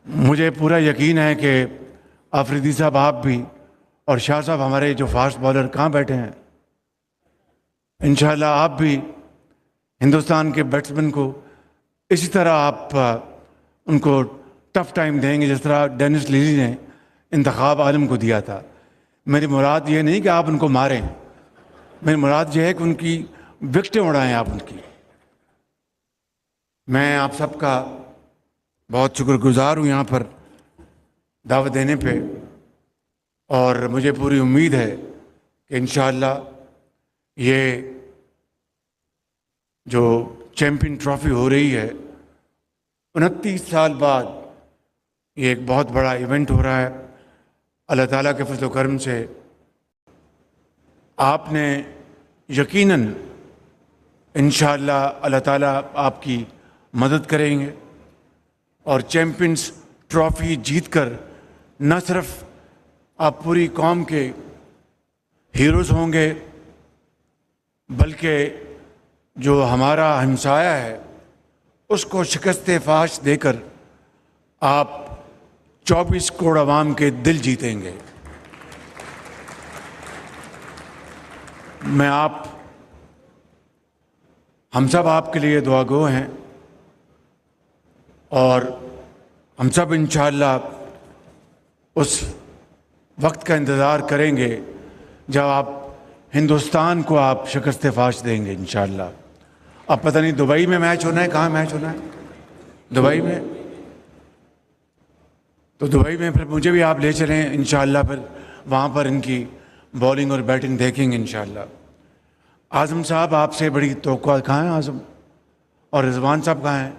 مجھے پورا یقین ہے کہ آفریدی صاحب آپ بھی اور شاہ صاحب ہمارے جو فاسٹ بالر کہاں بیٹھے ہیں، انشاءاللہ آپ بھی ہندوستان کے بیٹسمین کو اسی طرح آپ ان کو ٹف ٹائم دیں گے جس طرح ڈینس لیلی نے انتخاب عالم کو دیا تھا۔ میری مراد یہ نہیں کہ آپ ان کو ماریں، میری مراد یہ ہے کہ ان کی وکٹیں اڑائیں آپ ان کی۔ میں آپ سب کا بہت شکر گزار ہوں یہاں پر دعوت دینے پہ، اور مجھے پوری امید ہے کہ انشاءاللہ یہ جو چیمپئن ٹرافی ہو رہی ہے 29 سال بعد یہ ایک بہت بڑا ایونٹ ہو رہا ہے۔ اللہ تعالیٰ کے فضل و کرم سے آپ نے یقیناً انشاءاللہ اللہ تعالیٰ آپ کی مدد کریں گے، اور چیمپئنز ٹرافی جیت کر نہ صرف آپ پوری قوم کے ہیروز ہوں گے، بلکہ جو ہمارا ہمسایہ ہے اس کو شکست فاش دے کر آپ 24 کروڑ عوام کے دل جیتیں گے۔ ہم سب آپ کے لیے دعا گو ہیں، اور ہم سب انشاءاللہ اس وقت کا انتظار کریں گے جب آپ ہندوستان کو آپ شکست فاش دیں گے انشاءاللہ۔ اب پتہ نہیں دبئی میں میچ ہونا ہے، کہاں میچ ہونا ہے؟ دبئی میں، تو دبئی میں پھر مجھے بھی آپ لے چلیں انشاءاللہ، پھر وہاں پر ان کی بولنگ اور بیٹنگ دیکھیں گے انشاءاللہ۔ اعظم صاحب آپ سے بڑی توقع، کہاں ہیں اعظم؟ اور رضوان صاحب کہاں ہیں؟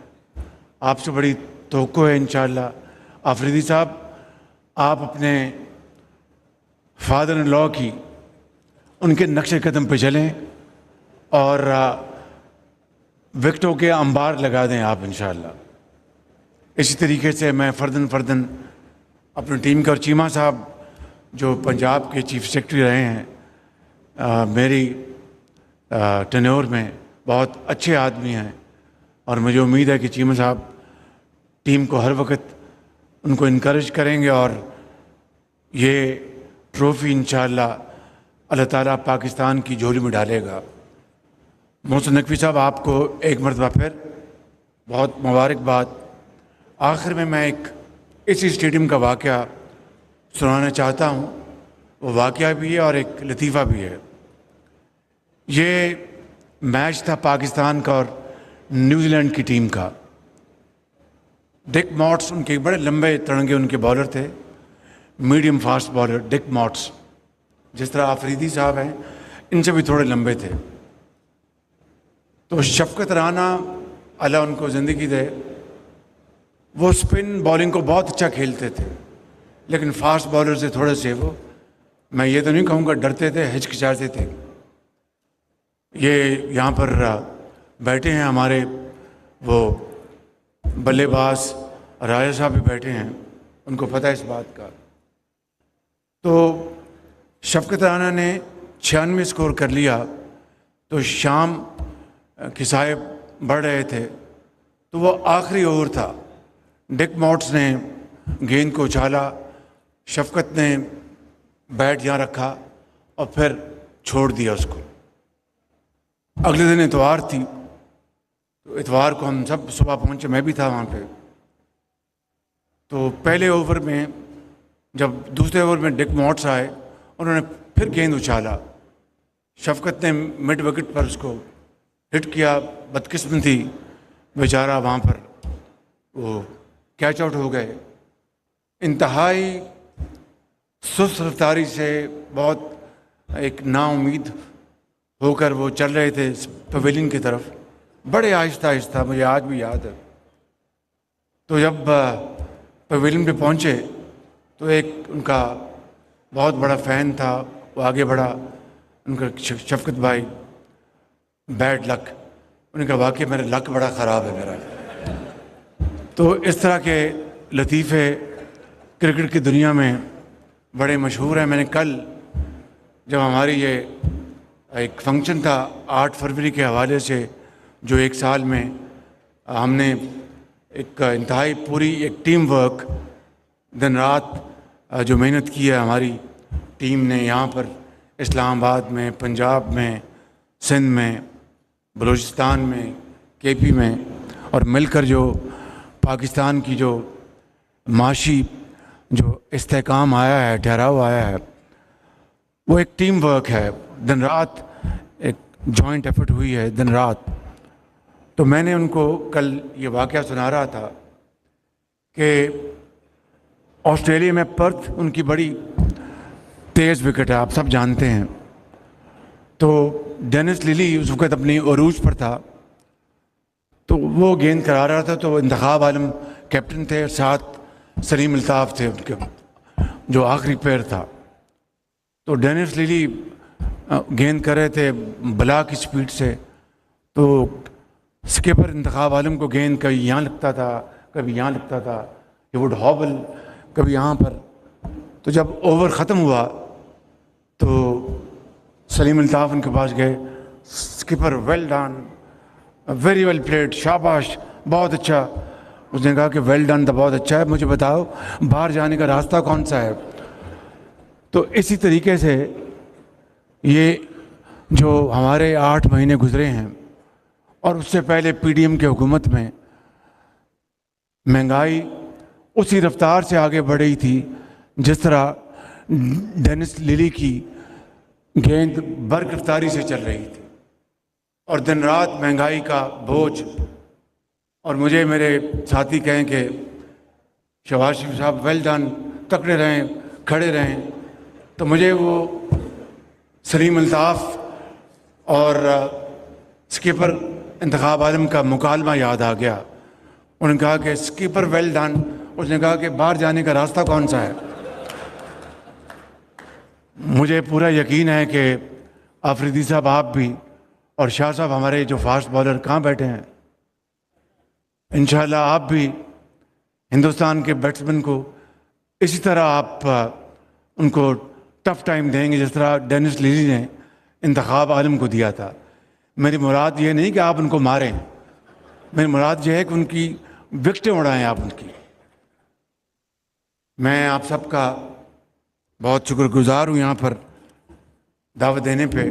آپ سے بڑی توقع ہے انشاءاللہ۔ آفریدی صاحب آپ اپنے فادر ان لاء کی ان کے نقش قدم پہ چلیں اور وکٹوں کے انبار لگا دیں آپ انشاءاللہ۔ اسی طریقے سے میں فردن اپنی ٹیم کا، اور چیمہ صاحب جو پنجاب کے چیف سیکرٹری رہے ہیں میری ٹینیور میں، بہت اچھے آدمی ہیں، اور مجھے امید ہے کہ چیمہ صاحب ٹیم کو ہر وقت ان کو انکریج کریں گے، اور یہ ٹرافی انشاءاللہ اللہ تعالیٰ پاکستان کی جھولی میں ڈالے گا۔ محسن نقوی صاحب آپ کو ایک مرتبہ پھر بہت مبارکباد۔ آخر میں ایک اسی اسٹیڈیم کا واقعہ سنانا چاہتا ہوں، وہ واقعہ بھی ہے اور ایک لطیفہ بھی ہے۔ یہ میچ تھا پاکستان کا اور نیوزی لینڈ کی ٹیم کا۔ ڈک ماٹس ان کے بڑے لمبے تڑنگے ان کے بالر تھے، میڈیم فاسٹ بالر ڈک ماٹس، جس طرح آفریدی صاحب ہیں ان سے بھی تھوڑے لمبے تھے۔ تو شفقت رانا اللہ ان کو زندگی دے، وہ سپن بالنگ کو بہت اچھا کھیلتے تھے، لیکن فاسٹ بالر سے تھوڑے سے وہ، میں یہ تو نہیں کہوں گا ڈرتے تھے، ہچکچاتے تھے۔ یہ یہاں پر بیٹھے ہیں ہمارے وہ بلے باز راجہ صاحب بھی بیٹھے ہیں، ان کو پتہ ہے اس بات کا۔ تو شفقت رانا نے 96 سکور کر لیا، تو شام کے صاحب بڑھ رہے تھے، تو وہ آخری اوور تھا، ڈک ماٹس نے گیند کو اچھالا، شفقت نے بیٹ یہاں رکھا اور پھر چھوڑ دیا اس کو۔ اگلے دن اتوار تھی، تو اتوار کو ہم سب صبح پہنچے، میں بھی تھا وہاں پہ۔ تو پہلے اوور میں جب دوسرے اوور میں ڈک ماٹس آئے، انہوں نے پھر گیند اچھالا، شفقت نے مڈ وکٹ پر اس کو ہٹ کیا، بدقسمتی بیچارہ وہاں پر وہ کیچ آؤٹ ہو گئے۔ انتہائی سست رفتاری سے، بہت ایک نا امید ہو کر وہ چل رہے تھے پویلین کی طرف، بڑے آہستہ آہستہ، مجھے آج بھی یاد ہے۔ تو جب پویلین پہ پہنچے تو ایک ان کا بہت بڑا فین تھا، وہ آگے بڑھا، ان کا شفقت بھائی بیڈ لک، انہوں نے کہا واقعی میرا لک بڑا خراب ہے میرا۔ تو اس طرح کے لطیفے کرکٹ کی دنیا میں بڑے مشہور ہیں۔ میں نے کل جب ہماری یہ ایک فنکشن تھا 8 فروری کے حوالے سے، جو ایک سال میں ہم نے ایک انتہائی پوری ایک ٹیم ورک دن رات جو محنت کی ہے ہماری ٹیم نے یہاں پر اسلام آباد میں، پنجاب میں، سندھ میں، بلوچستان میں، کے پی میں، اور مل کر جو پاکستان کی جو معاشی جو استحکام آیا ہے، ٹھہراؤ آیا ہے، وہ ایک ٹیم ورک ہے. دن رات ایک جوائنٹ ایفرٹ ہوئی ہے، دن رات. تو میں نے ان کو کل یہ واقعہ سنا رہا تھا کہ آسٹریلیا میں پرتھ ان کی بڑی تیز وکٹ ہے، آپ سب جانتے ہیں. تو ڈینس للی اس وقت اپنی عروج پر تھا، تو وہ گیند کرا رہا تھا. تو انتخاب عالم کیپٹن تھے، اور ساتھ سلیم الطاف تھے ان کے جو آخری پلیئر تھا. تو ڈینس للی گیند کر رہے تھے بلا کی سپیڈ سے. تو اسکپر انتخاب عالم کو گیند کبھی یہاں لگتا تھا، کبھی یہاں لگتا تھا، یہ وڈ ہابل کبھی یہاں پر. تو جب اوور ختم ہوا تو سلیم الطاف ان کے پاس گئے، skipper well done, very well played, شاباش، بہت اچھا. اس نے کہا کہ ویل ڈن تو بہت اچھا ہے، مجھے بتاؤ باہر جانے کا راستہ کون سا ہے. تو اسی طریقے سے یہ جو ہمارے 8 مہینے گزرے ہیں، اور اس سے پہلے پی ڈی ایم کی حکومت میں مہنگائی اسی رفتار سے آگے بڑھ رہی تھی جس طرح ڈینس للی کی گیند برگرفتاری سے چل رہی تھی. اور دن رات مہنگائی کا بوجھ. اور مجھے میرے ساتھی کہیں کہ شہباز شریف صاحب ویل ڈن، تکڑے رہیں، کھڑے رہیں. تو مجھے وہ سلیم الطاف اور اسکپر انتخاب عالم کا مکالمہ یاد آ گیا. انہوں نے کہا کہ اسکپر ویل ڈن، اس نے کہا کہ باہر جانے کا راستہ کون سا ہے. مجھے پورا یقین ہے کہ آفریدی صاحب آپ بھی، اور شاہ صاحب ہمارے جو فاسٹ بالر کہاں بیٹھے ہیں، انشاءاللہ آپ بھی ہندوستان کے بیٹسمین کو اسی طرح آپ ان کو ٹف ٹائم دیں گے جس طرح ڈینس لیلی نے انتخاب عالم کو دیا تھا. میری مراد یہ نہیں کہ آپ ان کو ماریں، میری مراد یہ ہے کہ ان کی وکٹیں اڑائیں آپ ان کی. میں آپ سب کا بہت شکر گزار ہوں یہاں پر دعوت دینے پہ،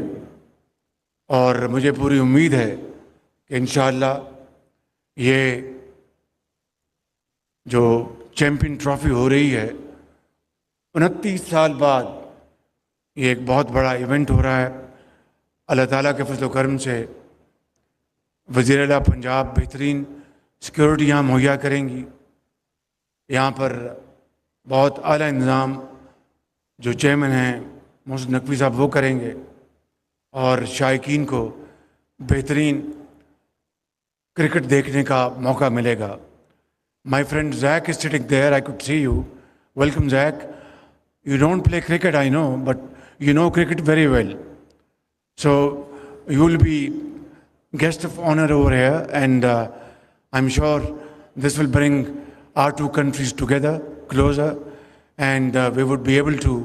اور مجھے پوری امید ہے کہ انشاءاللہ یہ جو چیمپئن ٹرافی ہو رہی ہے 29 سال بعد، یہ ایک بہت بڑا ایونٹ ہو رہا ہے. اللہ تعالیٰ کے فضل و کرم سے وزیر اعلیٰ پنجاب بہترین سیکیورٹی یہاں مہیا کریں گی. یہاں پر بہت اعلیٰ انتظام جو چیئرمین ہیں محسن نقوی صاحب وہ کریں گے، اور شائقین کو بہترین کرکٹ دیکھنے کا موقع ملے گا. My friend Zach is sitting there. I could see you. Welcome, Zach. You don't play cricket, I know, but you know cricket very well. So you will be guest of honor over here, and I'm sure this will bring our two countries together, closer, and we would be able to